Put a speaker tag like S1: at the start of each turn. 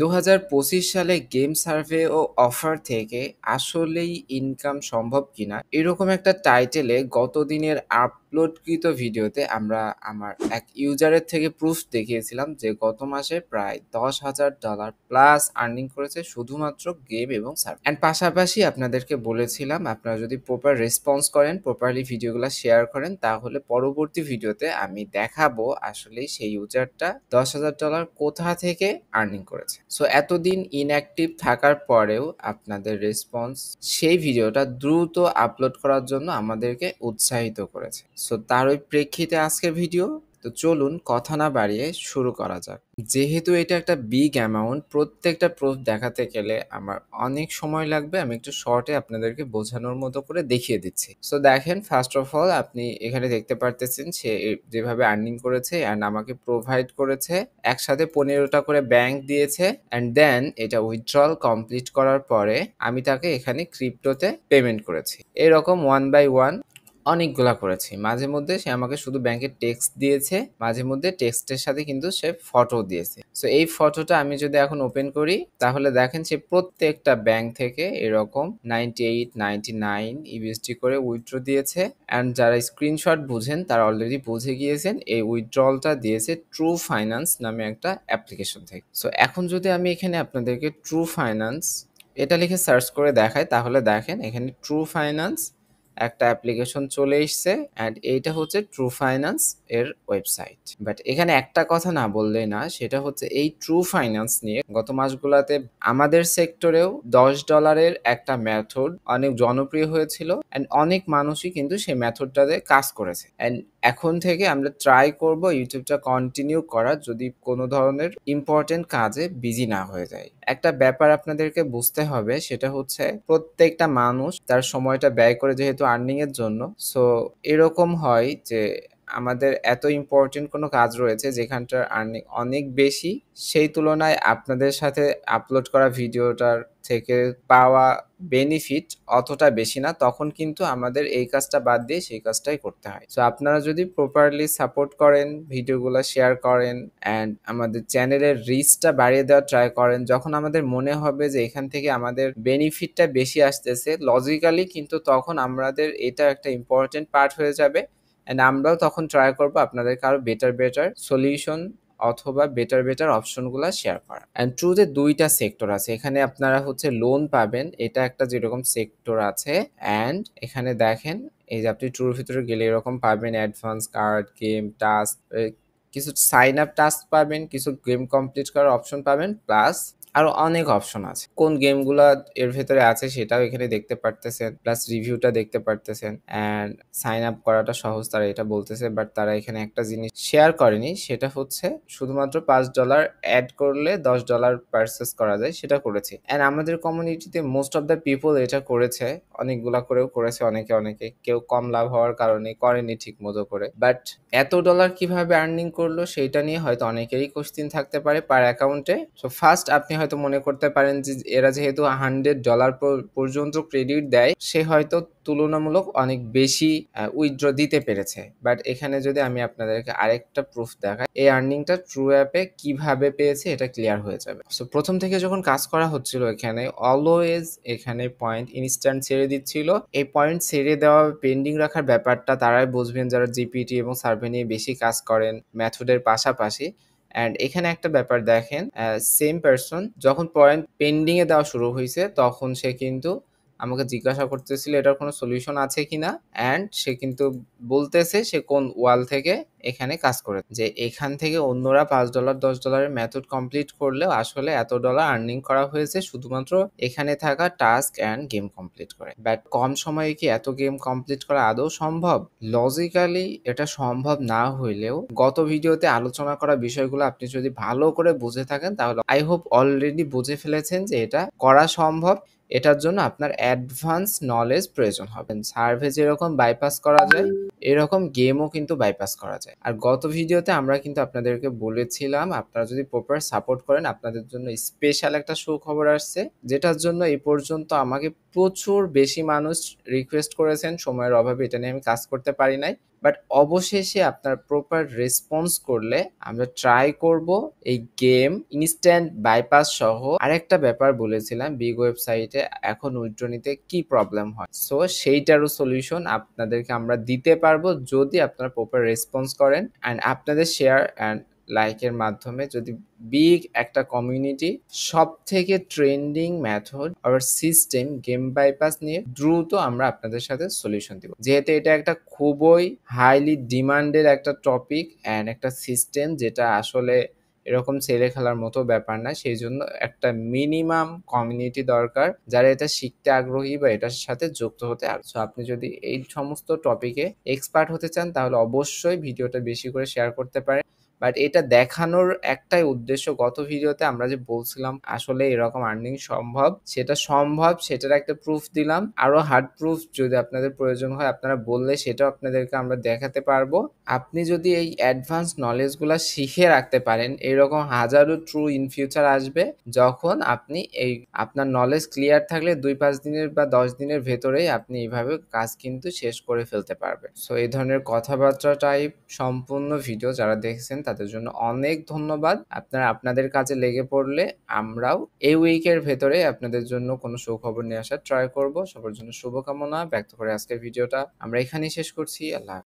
S1: 2025 সালে game survey ও offer থেকে আসলেই ইনকাম সম্ভব কিনা এরকম একটা টাইটেলে গত দিনের আপলোডকৃত ভিডিওতে আমরা আমার এক ইউজারের থেকে প্রুফ দেখিয়েছিলাম যে গত মাসে প্রায় $10,000 প্লাস আর্নিং করেছে শুধুমাত্র গেম এবং সার্ভে অ্যান্ড পাশাপাশি আপনাদেরকে বলেছিলাম আপনারা যদি প্রপার রেসপন্স করেন, প্রপারলি ভিডিওগুলো শেয়ার করেন, তাহলে পরবর্তী ভিডিওতে আমি দেখাবো আসলে সেই ইউজারটা $10,000 কোথা থেকে আর্নিং করেছে। সো এতদিন ইনঅ্যাক্টিভ থাকার পরেও আপনাদের রেসপন্স সেই ভিডিওটা দ্রুত আপলোড করার জন্য আমাদেরকে উৎসাহিত করেছে। সো তার ওই প্রেক্ষিতে আজকের ভিডিও। তো চলুন কথা না বাড়িয়ে শুরু করা যাক। যেহেতু এটা একটা বিগ অ্যামাউন্ট, প্রত্যেকটা প্রুফ দেখাতে গেলে আমার অনেক সময় লাগবে। আমি একটু শর্টে আপনাদেরকে বোঝানোর মতো করে দেখিয়ে দিচ্ছি। সো দেখেন, ফার্স্ট অফ অল আপনি এখানে দেখতে পারতেছেন সে যেভাবে আর্নিং করেছে অ্যান্ড আমাকে প্রোভাইড করেছে, একসাথে 15টা করে ব্যাংক দিয়েছে অ্যান্ড দেন এটা উইথড্রল কমপ্লিট করার পরে আমি তাকে এখানে ক্রিপ্টোতে পেমেন্ট করেছি। এরকম ওয়ান বাই ওয়ান অনেকগুলা করেছি। মাঝে মধ্যে সে আমাকে শুধু ব্যাংকের টেক্সট দিয়েছে, মাঝে মধ্যে টেক্সটের সাথে কিন্তু সে ফটো দিয়েছে। সো এই ফটোটা আমি যদি এখন ওপেন করি তাহলে দেখেন সে প্রত্যেকটা ব্যাংক থেকে এরকম 98, 99 ইউএসডি করে উইথড্র দিয়েছে অ্যান্ড যারা স্ক্রিনশট বুঝেন তারা অলরেডি বুঝে গিয়েছেন এই উইথড্রলটা দিয়েছে ট্রু ফাইন্যান্স নামে একটা অ্যাপ্লিকেশন থেকে। সো এখন যদি আমি এখানে আপনাদেরকে ট্রু ফাইন্যান্স এটা লিখে সার্চ করে দেখাই তাহলে দেখেন এখানে ট্রু ফাইন্যান্স একটা অ্যাপ্লিকেশন চলে এসছে অ্যান্ড এইটা হচ্ছে ট্রু ফাইন্যান্স এর ওয়েবসাইট। বাট এখানে একটা কথা না বললেই না, সেটা হচ্ছে এই ট্রু ফাইন্যান্স নিয়ে গত মাসগুলোতে আমাদের সেক্টরেও $10 একটা মেথড অনেক জনপ্রিয় হয়েছিল অ্যান্ড অনেক মানুষই কিন্তু সেই মেথডটাতে কাজ করেছে অ্যান্ড এখন থেকে আমরা ট্রাই করব ইউটিউবটা কন্টিনিউ করার, যদি কোনো ধরনের ইম্পর্টেন্ট কাজে বিজি না হয়ে যায়। একটা ব্যাপার আপনাদেরকে বুঝতে হবে, সেটা হচ্ছে প্রত্যেকটা মানুষ তার সময়টা ব্যয় করে যেহেতু আর্নিং এর জন্য। সো এরকম হয় যে আমাদের এত ইম্পর্টেন্ট কোনো কাজ রয়েছে যেখানটার আর্নিং অনেক বেশি, সেই তুলনায় আপনাদের সাথে আপলোড করা ভিডিওটার থেকে পাওয়া বেনিফিট অতটা বেশি না, তখন কিন্তু আমাদের এই কাজটা বাদ দিয়ে সেই কাজটাই করতে হয়। সো আপনারা যদি প্রপারলি সাপোর্ট করেন, ভিডিওগুলো শেয়ার করেন অ্যান্ড আমাদের চ্যানেলের রিচটা বাড়িয়ে দেওয়ার ট্রাই করেন, যখন আমাদের মনে হবে যে এখান থেকে আমাদের বেনিফিটটা বেশি আসতেছে লজিক্যালি, কিন্তু তখন আমাদের এটা একটা ইম্পর্টেন্ট পার্ট হয়ে যাবে অ্যান্ড আমরাও তখন ট্রাই করবো আপনাদেরকে আরো বেটার সলিউশন অথবা বেটার অপশনগুলো শেয়ার করা। অ্যান্ড ট্রুতে দুইটা সেক্টর আছে, এখানে আপনারা হচ্ছে লোন পাবেন, এটা একটা যেরকম সেক্টর আছে অ্যান্ড এখানে দেখেন এই যে আপনি ট্রুর ভিতরে গেলে এরকম পাবেন অ্যাডভান্স কার্ড, গেম, টাস্ক, কিছু সাইন আপ টাস্ক পাবেন, কিছু গেম কমপ্লিট করার অপশন পাবেন, প্লাস আরো অনেক অপশন আছে। কোন গেমগুলো এর ভেতরে আছে সেটাও এখানে দেখতে পারতেছেন, প্লাস রিভিউটা দেখতে পারতেছেন অ্যান্ড সাইন আপ করাটা সহজ তারা এটা বলতেছে। বাট তারা এখানে একটা জিনিস শেয়ার করেনি, সেটা হচ্ছে শুধুমাত্র $5 অ্যাড করলে $10 পারচেস করা যায়, সেটা করেছে অ্যান্ড আমাদের কমিউনিটিতে মোস্ট অফ দ্য পিপল এটা করেছে, অনেকগুলা করেও করেছে, অনেকে কেউ কম লাভ হওয়ার কারণে করেনি ঠিক মতো করে। বাট এত ডলার কিভাবে আর্নিং করলো সেটা নিয়ে হয়তো অনেকেরই কোশ্চিন থাকতে পারে পার অ্যাকাউন্টে। সো ফার্স্ট আপনি হয়তো মনে করতে পারেন যে এরা যেহেতু $100 পর্যন্ত ক্রেডিট দেয়, সে হয়তো তুলনামূলক অনেক বেশি উইথড্র দিতে পেরেছে। বাট এখানে যদি আমি আপনাদেরকে আরেকটা প্রুফ দেখাই, এই আর্নিংটা ট্রু অ্যাপে কিভাবে পেয়েছে এটা ক্লিয়ার হয়ে যাবে। সো প্রথম থেকে যখন কাজ করা হচ্ছিল এখানে অলওয়েজ এখানে পয়েন্ট ইনস্ট্যান্ট ছেড়ে দিচ্ছিল। এই পয়েন্ট ছেড়ে দেওয়া পেন্ডিং রাখার ব্যাপারটা তারাই বুঝবেন যারা জিপিটি এবং সার্ভে নিয়ে বেশি কাজ করেন মেথডের পাশাপাশি। অ্যান্ড এখানে একটা ব্যাপার দেখেন, সেম পারসন যখন পয়েন্ট পেন্ডিং এ দেওয়া শুরু হয়েছে তখন সে কিন্তু আমাকে জিজ্ঞাসা করতেছিল এটার কোনো সলিউশন আছে কিনা অ্যান্ড সে কিন্তু বলতেছে সে কোন ওয়াল থেকে এখানে কাজ করে, যে এখান থেকে অন্যরা $5 $10 মেথড কমপ্লিট করলেও আসলে এত ডলার আর্নিং করা হয়েছে শুধুমাত্র এখানে থাকা টাস্ক অ্যান্ড গেম কমপ্লিট করে। বাট কম সময়ে কি এত গেম কমপ্লিট করা আদৌ সম্ভব? লজিক্যালি এটা সম্ভব না হইলেও গত ভিডিওতে আলোচনা করা বিষয়গুলো আপনি যদি ভালো করে বুঝে থাকেন তাহলে আই হোপ অলরেডি বুঝে ফেলেছেন যে এটা করা সম্ভব। এটার জন্য আপনার অ্যাডভান্স নলেজ প্রয়োজন হবে। সার্ভে যেরকম বাইপাস করা যায় এরকম গেমও কিন্তু বাইপাস করা যায়। আর গত ভিডিওতে আমরা কিন্তু আপনাদেরকে বলেছিলাম আপনারা যদি প্রপার সাপোর্ট করেন আপনাদের জন্য স্পেশাল একটা সুখবর আসছে, যেটার জন্য এই পর্যন্ত আমাকে প্রচুর বেশি মানুষ রিকোয়েস্ট করেছেন, সময়ের অভাবে এটা নিয়ে আমি কাজ করতে পারি নাই। বাট অবশেষে আপনার প্রপার রেসপন্স করলে আমরা ট্রাই করব এই গেম ইনস্ট্যান্ট বাইপাস সহ। আরেকটা ব্যাপার বলেছিলাম, বিগ ওয়েবসাইটে এখন উইথড্র নিতে কি প্রবলেম হয়, সো সেইটারও সলিউশন আপনাদেরকে আমরা দিতে পারবো যদি আপনারা প্রপার রেসপন্স করেন অ্যান্ড আপনাদের শেয়ার অ্যান্ড লাইকের মাধ্যমে যদি বিগ একটা কমিউনিটি সব থেকে ট্রেন্ডিং মেথড আর সিস্টেম গেম বাইপাস নিয়ে দ্রুত আমরা আপনাদের সাথে সলিউশন দিব, যেহেতু এটা একটা খুবই হাইলি ডিমান্ডেড একটা টপিক অ্যান্ড একটা সিস্টেম যেটা আসলে এরকম ছেলে খেলার মতো ব্যাপার না। সেই জন্য একটা মিনিমাম কমিউনিটি দরকার যারা এটা শিখতে আগ্রহী বা এটার সাথে যুক্ত হতে আগ্রহী। সো আপনি যদি এই সমস্ত টপিকে এক্সপার্ট হতে চান তাহলে অবশ্যই ভিডিওটা বেশি করে শেয়ার করতে পারেন। বাট এটা দেখানোর একটাই উদ্দেশ্য, গত ভিডিওতে আমরা যে বলছিলাম আসলে এরকম আর্নিং সম্ভব, সেটা সম্ভব সেটার একটা প্রুফ দিলাম। আরো হার্ড প্রুফ যদি আপনাদের প্রয়োজন হয় আপনারা বললে সেটাও আপনাদেরকে আমরা দেখাতে পারবো। আপনি যদি এই অ্যাডভান্স নলেজগুলো শিখে রাখতে পারেন, এরকম হাজারো ট্রু ইন ফিউচার আসবে যখন আপনি এই আপনার নলেজ ক্লিয়ার থাকলে 2-5 দিনের বা 10 দিনের ভেতরেই আপনি এইভাবে কাজ কিন্তু শেষ করে ফেলতে পারবেন। সো এই ধরনের কথাবার্তা টাইপ সম্পূর্ণ ভিডিও যারা দেখছেন তাদের জন্য অনেক ধন্যবাদ। আপনারা আপনাদের কাজে লেগে পড়লে আমরাও এই উইকের ভেতরে আপনাদের জন্য কোনো সুখবর নিয়ে আসার ট্রাই করব। সবার জন্য শুভকামনা ব্যক্ত করে আজকের ভিডিওটা আমরা এখানেই শেষ করছি। আল্লাহ।